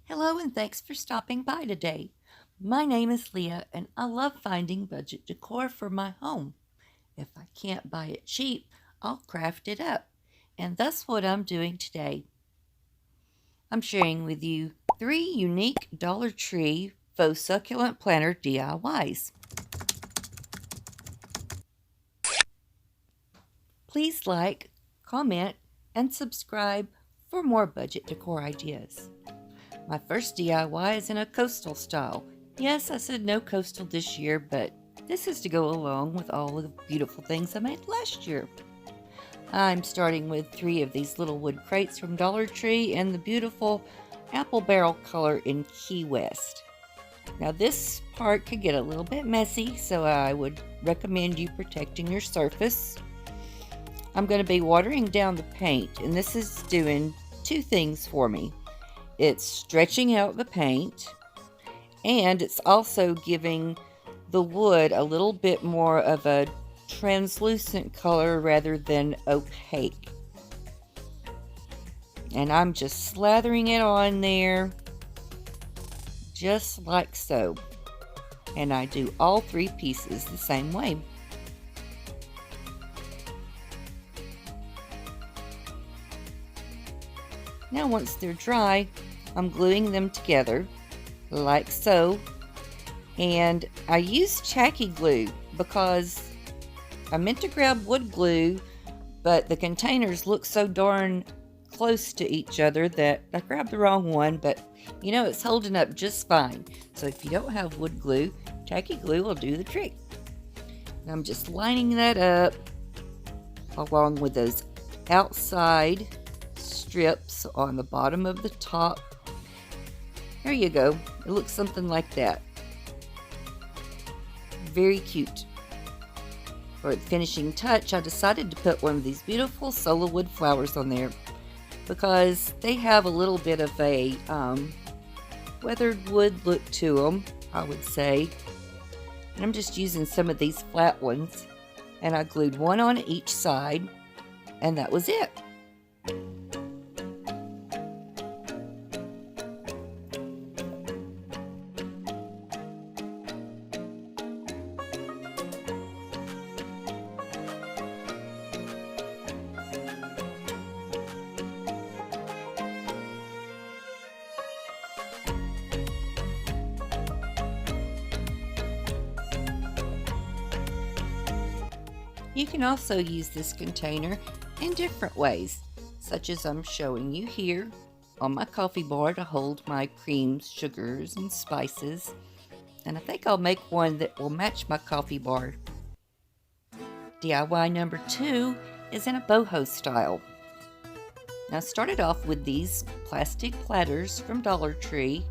Hello and thanks for stopping by today. My name is Leah and I love finding budget decor for my home. If I can't buy it cheap, I'll craft it up. And that's what I'm doing today. I'm sharing with you 3 unique Dollar Tree Faux Succulent Planter DIYs. Please like, comment, and subscribe for more budget decor ideas. My first DIY is in a coastal style. Yes, I said no coastal this year, but this is to go along with all of the beautiful things I made last year. I'm starting with 3 of these little wood crates from Dollar Tree and the beautiful apple barrel color in Key West. Now this part could get a little bit messy, so I would recommend you protecting your surface. I'm going to be watering down the paint, and this is doing 2 things for me. It's stretching out the paint, and it's also giving the wood a little bit more of a translucent color rather than opaque. And I'm just slathering it on there, just like so. And I do all 3 pieces the same way. Now once they're dry, I'm gluing them together like so, and I use tacky glue because I meant to grab wood glue, but the containers look so darn close to each other that I grabbed the wrong one, but you know, it's holding up just fine. So if you don't have wood glue, tacky glue will do the trick. And I'm just lining that up along with those outside strips on the bottom of the top. There you go. It looks something like that. Very cute. For the finishing touch, I decided to put one of these beautiful Sola Wood Flowers on there because they have a little bit of a weathered wood look to them, I would say. And I'm just using some of these flat ones, and I glued one on each side, and that was it. You can also use this container in different ways, such as I'm showing you here on my coffee bar to hold my creams, sugars, and spices. And I think I'll make one that will match my coffee bar. DIY number 2 is in a boho style. Now I started off with these plastic platters from Dollar Tree,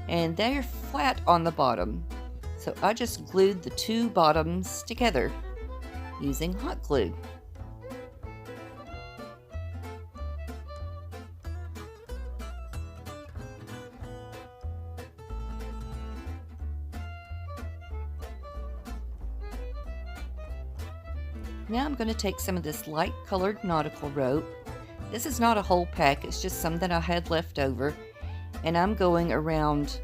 and they're flat on the bottom. So I just glued the 2 bottoms together using hot glue. Now I'm going to take some of this light colored nautical rope. This is not a whole pack, it's just some that I had left over, and I'm going around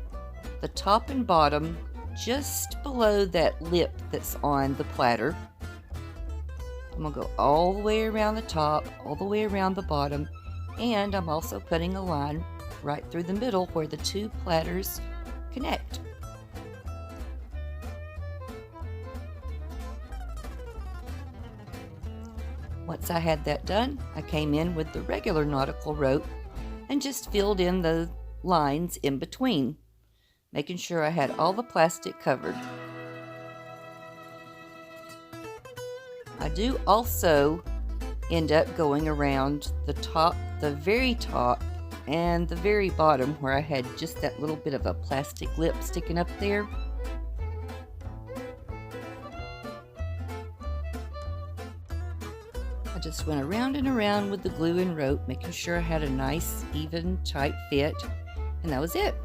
the top and bottom just below that lip that's on the platter. I'm going to go all the way around the top, all the way around the bottom, and I'm also putting a line right through the middle where the 2 platters connect. Once I had that done, I came in with the regular nautical rope and just filled in the lines in between, making sure I had all the plastic covered. I do also end up going around the top, the very top, and the very bottom where I had just that little bit of a plastic lip sticking up there. I just went around and around with the glue and rope, making sure I had a nice, even, tight fit, and that was it.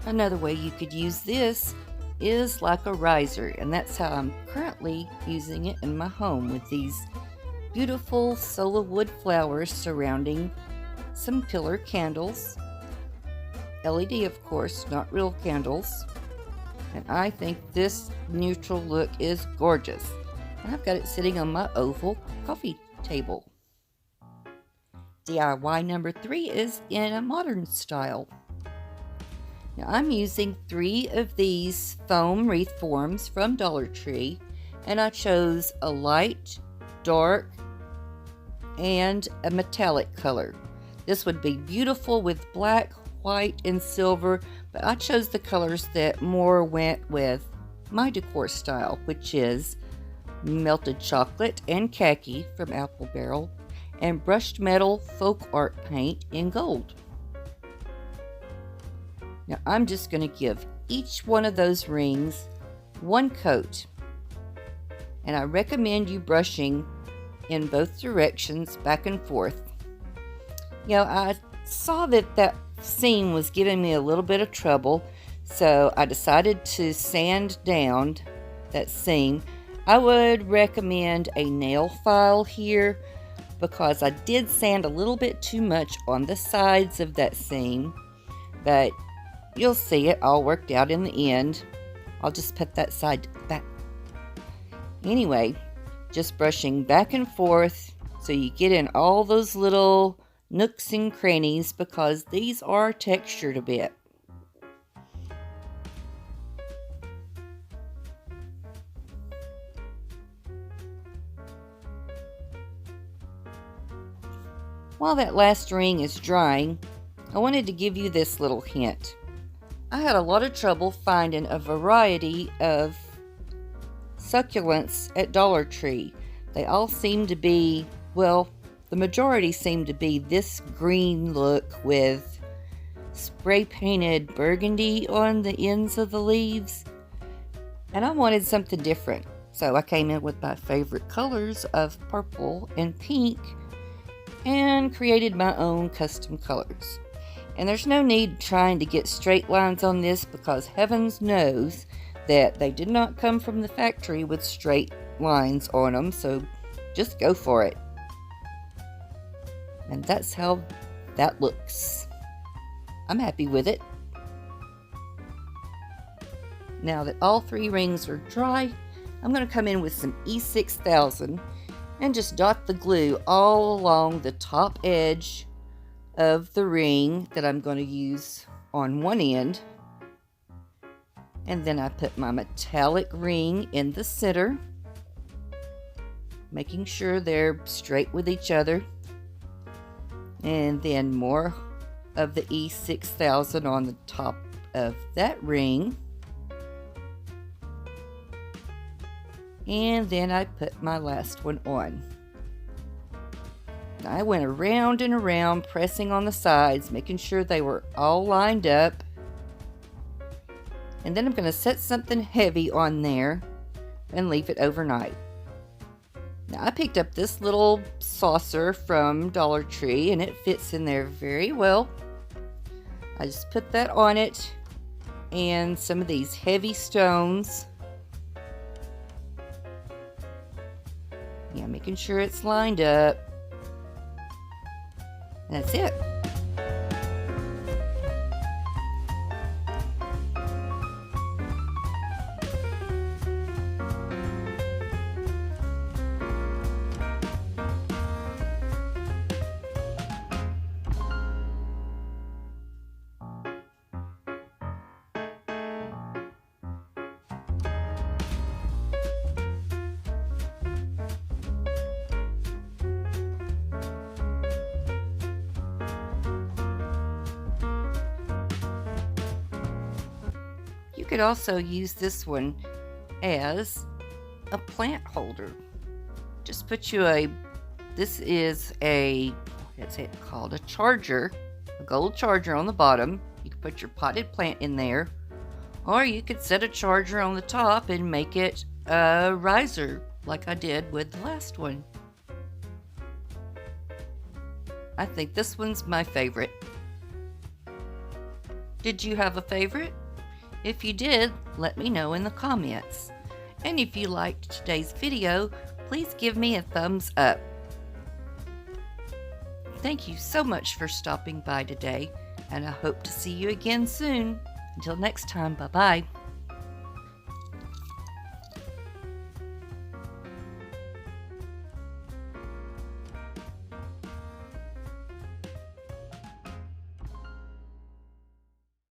Another way you could use this is like a riser, and that's how I'm currently using it in my home, with these beautiful Sola Wood Flowers surrounding some pillar candles. LED, of course, not real candles. And I think this neutral look is gorgeous. And I've got it sitting on my oval coffee table. DIY number 3 is in a modern style. Now I'm using 3 of these foam wreath forms from Dollar Tree, and I chose a light, dark, and a metallic color. This would be beautiful with black, white, and silver, but I chose the colors that more went with my decor style, which is melted chocolate and khaki from Apple Barrel, and brushed metal folk art paint in gold. Now I'm just going to give each one of those rings one coat, and I recommend you brushing in both directions, back and forth. You know, I saw that seam was giving me a little bit of trouble, so I decided to sand down that seam. I would recommend a nail file here, because I did sand a little bit too much on the sides of that seam, but you'll see it all worked out in the end. I'll just put that side back. Anyway, just brushing back and forth so you get in all those little nooks and crannies, because these are textured a bit. While that last ring is drying, I wanted to give you this little hint. I had a lot of trouble finding a variety of succulents at Dollar Tree. They all seem to be, well, the majority seem to be this green look with spray painted burgundy on the ends of the leaves. And I wanted something different, so I came in with my favorite colors of purple and pink and created my own custom colors. And there's no need trying to get straight lines on this, because heavens knows that they did not come from the factory with straight lines on them, so just go for it. And that's how that looks. I'm happy with it. Now that all 3 rings are dry, I'm going to come in with some E6000 and just dot the glue all along the top edge of the ring that I'm going to use on one end. And then I put my metallic ring in the center, making sure they're straight with each other. And then more of the E6000 on the top of that ring. And then I put my last one on. I went around and around, pressing on the sides, making sure they were all lined up. And then I'm going to set something heavy on there and leave it overnight. Now I picked up this little saucer from Dollar Tree, and it fits in there very well. I just put that on it, and some of these heavy stones. Yeah, making sure it's lined up. And that's it. You could also use this one as a plant holder. Just put you this is a, what's it called, a charger, a gold charger on the bottom. You could put your potted plant in there, or you could set a charger on the top and make it a riser like I did with the last one. I think this one's my favorite. Did you have a favorite? If you did, let me know in the comments. And if you liked today's video, please give me a thumbs up. Thank you so much for stopping by today, and I hope to see you again soon. Until next time, bye-bye.